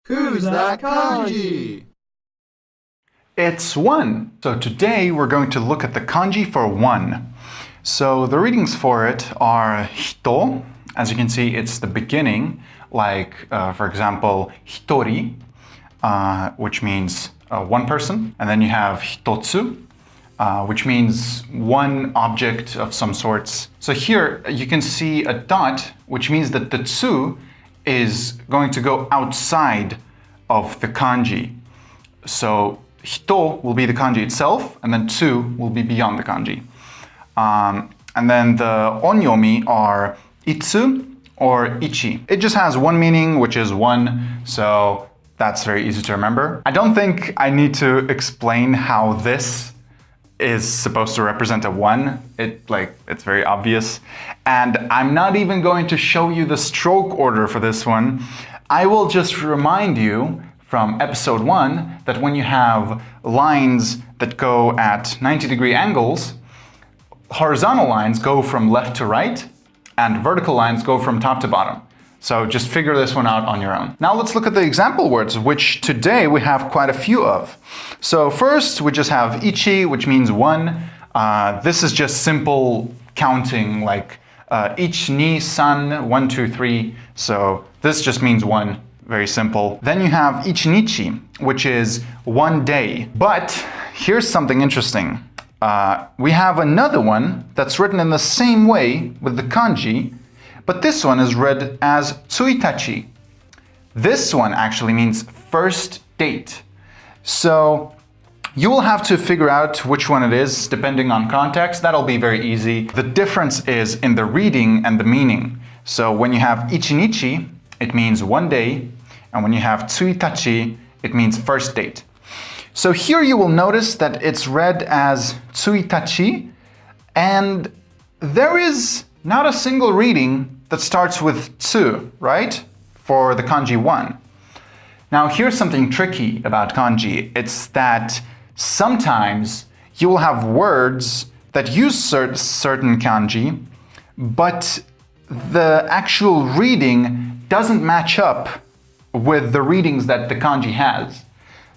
Who's that kanji? It's one. So today we're going to look at the kanji for one. So the readings for it are hito. As you can see, it's the beginning, like for example, hitori, which means one person. And then you have hitotsu, which means one object of some sorts. So here you can see a dot, which means that the tsu is going to go outside of the kanji. So hito will be the kanji itself, and then tsu will be beyond the kanji. And then the onyomi are itsu or ichi. It just has one meaning, which is one, so that's very easy to remember. I don't think I need to explain how this is supposed to represent a one. It's very obvious. And I'm not even going to show you the stroke order for this one. I will just remind you from episode 1 that when you have lines that go at 90-degree angles, horizontal lines go from left to right and vertical lines go from top to bottom. So just figure this one out on your own. Now let's look at the example words, which today we have quite a few of. So first we just have ichi, which means one. This is just simple counting, like ich, ni, san, 1, 2, 3. So this just means one, very simple. Then you have ichinichi, which is one day. But here's something interesting. We have another one that's written in the same way with the kanji, but this one is read as tsuitachi. This one actually means first date. So you will have to figure out which one it is depending on context. That'll be very easy. The difference is in the reading and the meaning. So when you have ichinichi, it means one day, and when you have tsuitachi, it means first date. So here you will notice that it's read as tsuitachi, and there is not a single reading that starts with tsu, right? For the kanji one. Now here's something tricky about kanji. It's that sometimes you will have words that use certain kanji, but the actual reading doesn't match up with the readings that the kanji has.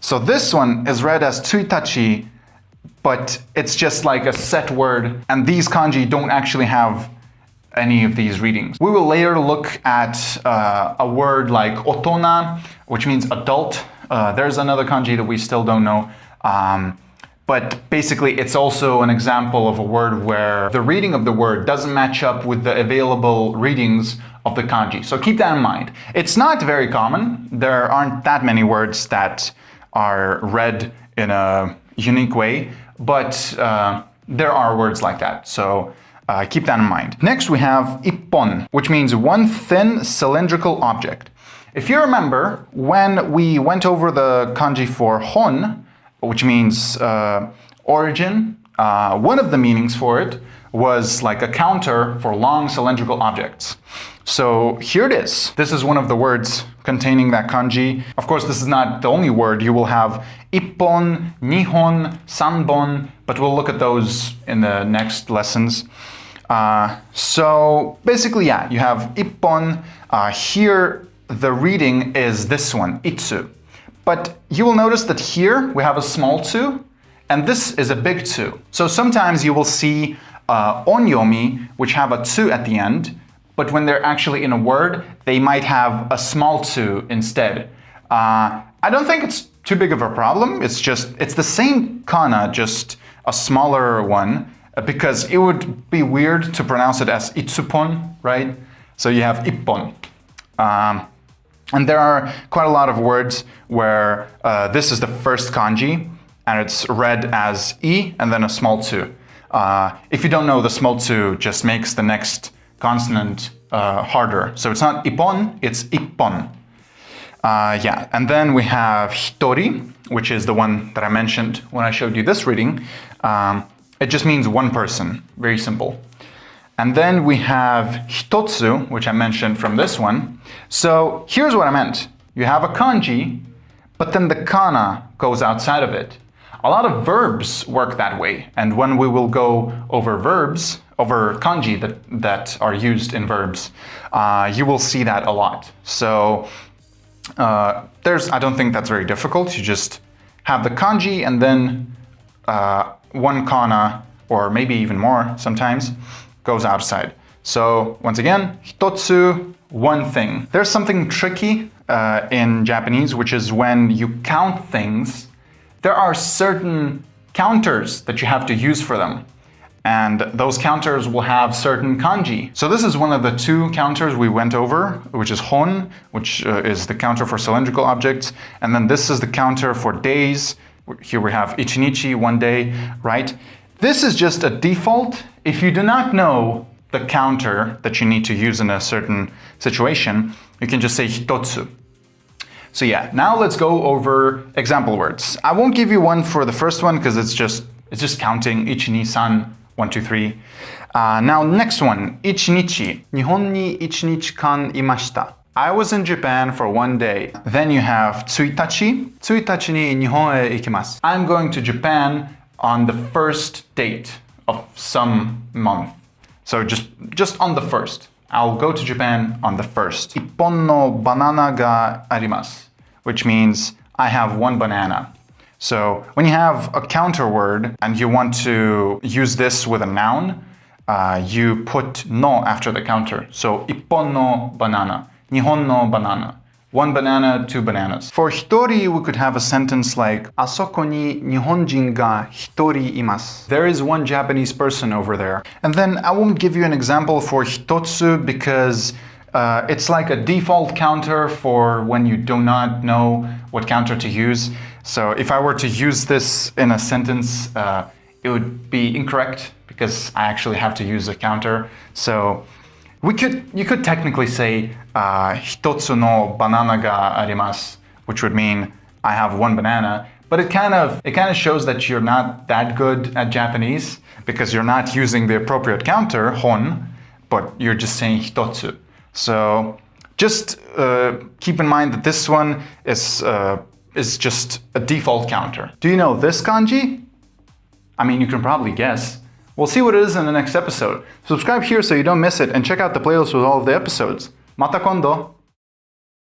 So this one is read as tsuitachi, but it's just like a set word, and these kanji don't actually have any of these readings. We will later look at a word like otona, which means adult. There's another kanji that we still don't know. But basically it's also an example of a word where the reading of the word doesn't match up with the available readings of the kanji. So keep that in mind. It's not very common. There aren't that many words that are read in a unique way, but there are words like that. So keep that in mind. Next we have ippon, which means one thin cylindrical object. If you remember, when we went over the kanji for hon, which means origin, one of the meanings for it was like a counter for long cylindrical objects. So here it is. This is one of the words containing that kanji. Of course, this is not the only word. You will have ippon, nihon, sanbon, but we'll look at those in the next lessons. So basically, yeah, you have ippon. Here, the reading is this one, itsu. But you will notice that here we have a small tsu, and this is a big tsu. So sometimes you will see onyomi, which have a tsu at the end, but when they're actually in a word, they might have a small tsu instead. I don't think it's too big of a problem. It's the same kana, just a smaller one, because it would be weird to pronounce it as itsupon, right? So you have ippon. And there are quite a lot of words where this is the first kanji, and it's read as i and then a small tsu. If you don't know, the small tsu just makes the next consonant harder. So it's not ippon, it's ippon. Yeah, and then we have hitori, which is the one that I mentioned when I showed you this reading. It just means one person, very simple. And then we have hitotsu, which I mentioned from this one. So here's what I meant. You have a kanji, but then the kana goes outside of it. A lot of verbs work that way. And when we will go over verbs, over kanji that are used in verbs, you will see that a lot. So I don't think that's very difficult. You just have the kanji and then one kana, or maybe even more sometimes, goes outside. So once again, hitotsu, one thing. There's something tricky in Japanese, which is when you count things, there are certain counters that you have to use for them. And those counters will have certain kanji. So this is one of the two counters we went over, which is hon, which is the counter for cylindrical objects. And then this is the counter for days. Here we have ichinichi, one day, right? This is just a default. If you do not know the counter that you need to use in a certain situation, you can just say hitotsu. So yeah, now let's go over example words. I won't give you one for the first one because it's just counting ichi, ni, san, 1, 2, 3. Now next one, ichinichi. Nihon ni ichinichi kan imashita. I was in Japan for one day. Then you have tsuitachi. Tsuitachi ni Nihon e ikimasu. I'm going to Japan on the first date of some month. So just on the first. I'll go to Japan on the first. Ippon no banana ga arimasu, which means I have one banana. So when you have a counter word and you want to use this with a noun, you put no after the counter. So ippon no banana, nihon no banana. One banana, two bananas. For hitori, we could have a sentence like Asoko ni Nihonjin ga hitori imasu. There is one Japanese person over there. And then I won't give you an example for hitotsu because it's like a default counter for when you do not know what counter to use. So if I were to use this in a sentence, it would be incorrect because I actually have to use a counter. So you could technically say hitotsu no banana ga arimasu, which would mean I have one banana, but it kind of shows that you're not that good at Japanese because you're not using the appropriate counter, hon, but you're just saying hitotsu. So just keep in mind that this one is just a default counter. Do you know this kanji? I mean, you can probably guess. We'll see what it is in the next episode. Subscribe here so you don't miss it and check out the playlist with all of the episodes. Mata kondo!